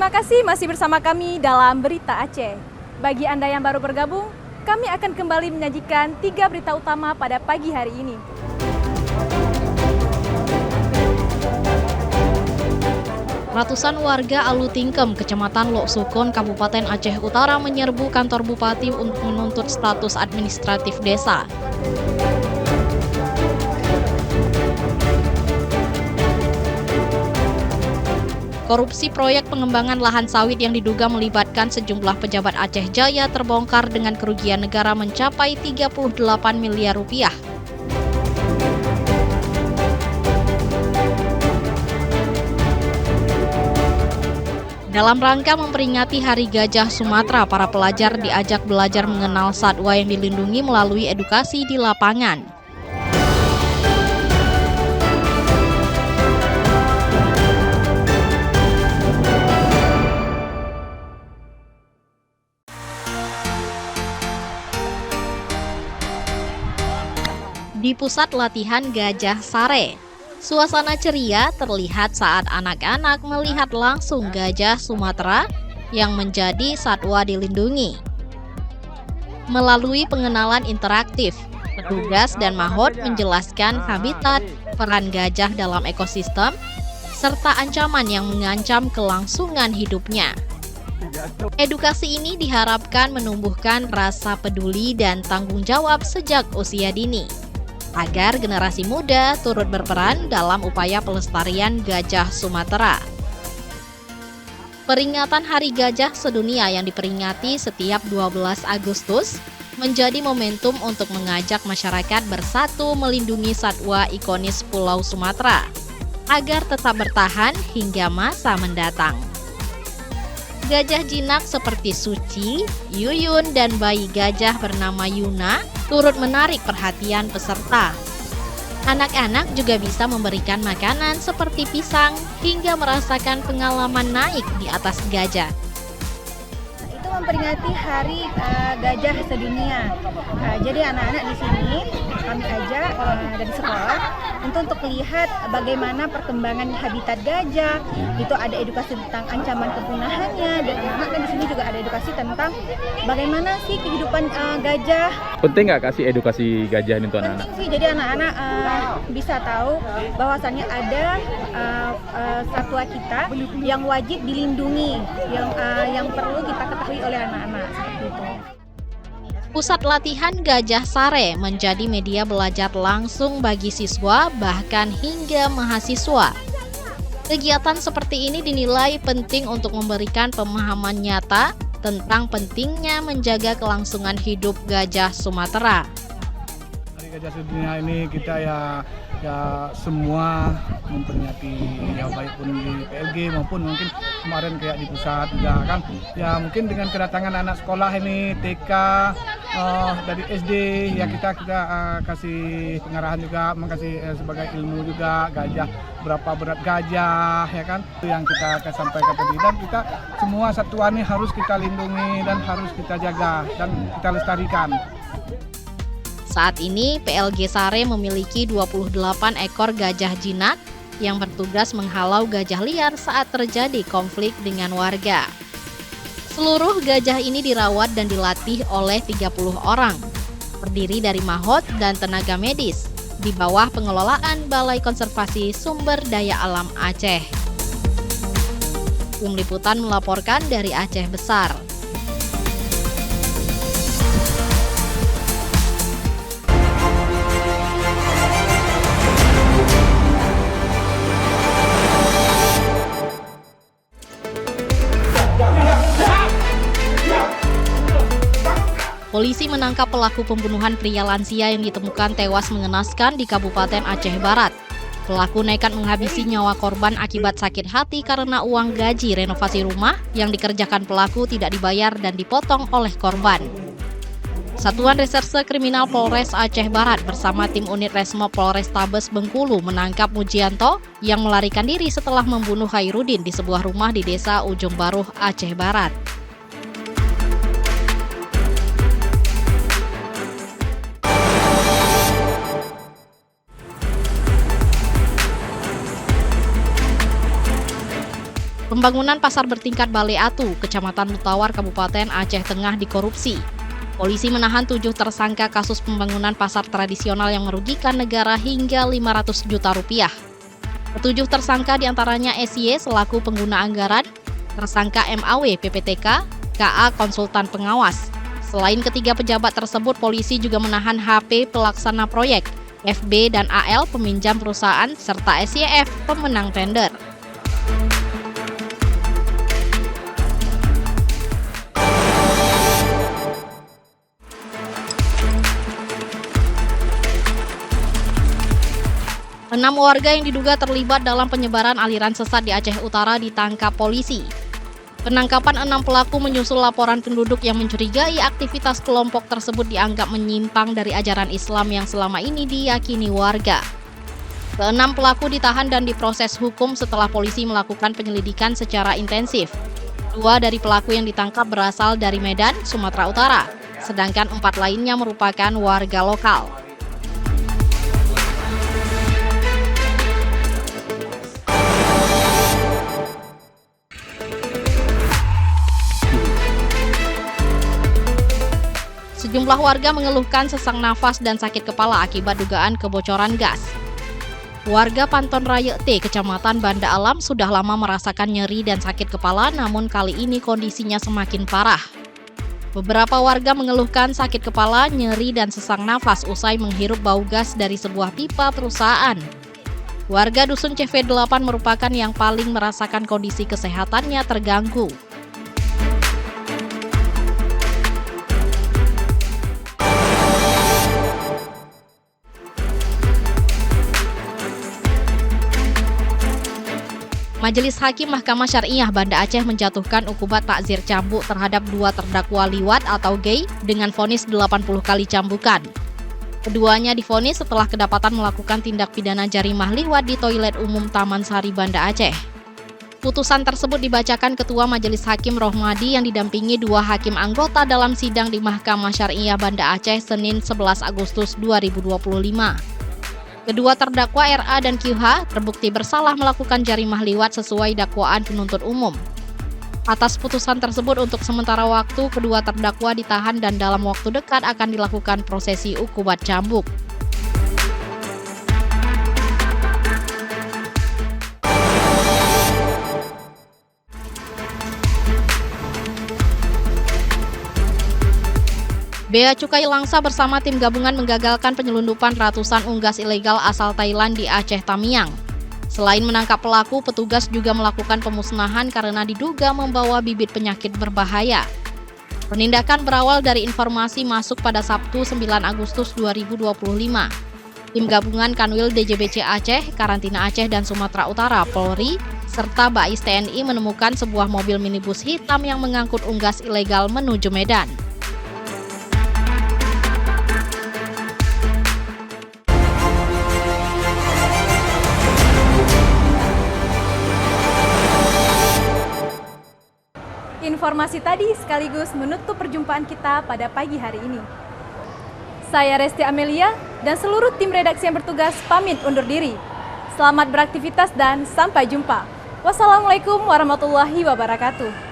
Terima kasih masih bersama kami dalam Berita Aceh. Bagi Anda yang baru bergabung, kami akan kembali menyajikan 3 berita utama pada pagi hari ini. Ratusan warga Alutingkem, Kecamatan Lok Sukon, Kabupaten Aceh Utara menyerbu kantor bupati untuk menuntut status administratif desa. Korupsi proyek pengembangan lahan sawit yang diduga melibatkan sejumlah pejabat Aceh Jaya terbongkar dengan kerugian negara mencapai 38 miliar rupiah. Dalam rangka memperingati Hari Gajah Sumatera, para pelajar diajak belajar mengenal satwa yang dilindungi melalui edukasi di lapangan. Di pusat latihan Gajah Sare, suasana ceria terlihat saat anak-anak melihat langsung gajah Sumatera yang menjadi satwa dilindungi. Melalui pengenalan interaktif, petugas dan mahot menjelaskan habitat, peran gajah dalam ekosistem, serta ancaman yang mengancam kelangsungan hidupnya. Edukasi ini diharapkan menumbuhkan rasa peduli dan tanggung jawab sejak usia dini, agar generasi muda turut berperan dalam upaya pelestarian gajah Sumatera. Peringatan Hari Gajah Sedunia yang diperingati setiap 12 Agustus menjadi momentum untuk mengajak masyarakat bersatu melindungi satwa ikonis Pulau Sumatera agar tetap bertahan hingga masa mendatang. Gajah jinak seperti Suci, Yuyun, dan bayi gajah bernama Yuna turut menarik perhatian peserta. Anak-anak juga bisa memberikan makanan seperti pisang hingga merasakan pengalaman naik di atas gajah. Itu memperingati Hari Gajah Sedunia. Jadi anak-anak di sini kami ajak dari sekolah untuk melihat bagaimana perkembangan habitat gajah. Itu ada edukasi tentang ancaman kepunahannya, dan anak-anak kan di sini juga ada edukasi tentang bagaimana sih kehidupan gajah. Penting nggak kasih edukasi gajah ini untuk anak-anak? Penting sih, jadi anak-anak bisa tahu bahwasannya ada satwa kita yang wajib dilindungi, yang perlu kita ketahui oleh anak-anak seperti itu. Pusat latihan Gajah Sare menjadi media belajar langsung bagi siswa bahkan hingga mahasiswa. Kegiatan seperti ini dinilai penting untuk memberikan pemahaman nyata tentang pentingnya menjaga kelangsungan hidup gajah Sumatera. Hari Gajah Sedunia ini kita ya semua memperingati, ya baik pun di PLG maupun mungkin kemarin kayak di pusat juga kan. Ya mungkin dengan kedatangan anak sekolah ini TK dari SD ya kita kasih pengarahan juga, mengasih sebagai ilmu juga gajah, berapa berat gajah ya kan, itu yang kita akan sampaikan tadi. Dan kita semua satwa ini harus kita lindungi dan harus kita jaga dan kita lestarikan. Saat ini PLG Sare memiliki 28 ekor gajah jinak yang bertugas menghalau gajah liar saat terjadi konflik dengan warga. Seluruh gajah ini dirawat dan dilatih oleh 30 orang, terdiri dari mahot dan tenaga medis, di bawah pengelolaan Balai Konservasi Sumber Daya Alam Aceh. Tim Liputan melaporkan dari Aceh Besar. Polisi menangkap pelaku pembunuhan pria lansia yang ditemukan tewas mengenaskan di Kabupaten Aceh Barat. Pelaku nekat menghabisi nyawa korban akibat sakit hati karena uang gaji renovasi rumah yang dikerjakan pelaku tidak dibayar dan dipotong oleh korban. Satuan Reserse Kriminal Polres Aceh Barat bersama tim unit Resmob Polrestabes Bengkulu menangkap Mujianto yang melarikan diri setelah membunuh Hairudin di sebuah rumah di Desa Ujung Baruh, Aceh Barat. Pembangunan pasar bertingkat Bale Atu, Kecamatan Lutawar, Kabupaten Aceh Tengah dikorupsi. Polisi menahan 7 tersangka kasus pembangunan pasar tradisional yang merugikan negara hingga 500 juta rupiah. Ketujuh tersangka diantaranya SY selaku pengguna anggaran, tersangka MAW PPTK, KA konsultan pengawas. Selain ketiga pejabat tersebut, polisi juga menahan HP pelaksana proyek, FB dan AL peminjam perusahaan, serta SYF pemenang tender. Enam warga yang diduga terlibat dalam penyebaran aliran sesat di Aceh Utara ditangkap polisi. Penangkapan 6 pelaku menyusul laporan penduduk yang mencurigai aktivitas kelompok tersebut dianggap menyimpang dari ajaran Islam yang selama ini diyakini warga. Keenam pelaku ditahan dan diproses hukum setelah polisi melakukan penyelidikan secara intensif. 2 dari pelaku yang ditangkap berasal dari Medan, Sumatera Utara, sedangkan 4 lainnya merupakan warga lokal. Sejumlah warga mengeluhkan sesak nafas dan sakit kepala akibat dugaan kebocoran gas. Warga Panton Raya T, Kecamatan Banda Alam sudah lama merasakan nyeri dan sakit kepala, namun kali ini kondisinya semakin parah. Beberapa warga mengeluhkan sakit kepala, nyeri, dan sesak nafas usai menghirup bau gas dari sebuah pipa perusahaan. Warga Dusun CV8 merupakan yang paling merasakan kondisi kesehatannya terganggu. Majelis Hakim Mahkamah Syariah Banda Aceh menjatuhkan hukuman takzir cambuk terhadap 2 terdakwa liwat atau gay dengan vonis 80 kali cambukan. Keduanya divonis setelah kedapatan melakukan tindak pidana jarimah liwat di toilet umum Taman Sari Banda Aceh. Putusan tersebut dibacakan Ketua Majelis Hakim Rohmadi yang didampingi 2 hakim anggota dalam sidang di Mahkamah Syariah Banda Aceh Senin 11 Agustus 2025. Kedua terdakwa RA dan QH terbukti bersalah melakukan jarimah liwat sesuai dakwaan penuntut umum. Atas putusan tersebut untuk sementara waktu, kedua terdakwa ditahan dan dalam waktu dekat akan dilakukan prosesi ukubat cambuk. Bea Cukai Langsa bersama tim gabungan menggagalkan penyelundupan ratusan unggas ilegal asal Thailand di Aceh Tamiang. Selain menangkap pelaku, petugas juga melakukan pemusnahan karena diduga membawa bibit penyakit berbahaya. Penindakan berawal dari informasi masuk pada Sabtu 9 Agustus 2025. Tim gabungan Kanwil DJBC Aceh, Karantina Aceh dan Sumatera Utara, Polri, serta Bais TNI menemukan sebuah mobil minibus hitam yang mengangkut unggas ilegal menuju Medan. Informasi tadi sekaligus menutup perjumpaan kita pada pagi hari ini. Saya Resti Amelia dan seluruh tim redaksi yang bertugas pamit undur diri. Selamat beraktivitas dan sampai jumpa. Wassalamualaikum warahmatullahi wabarakatuh.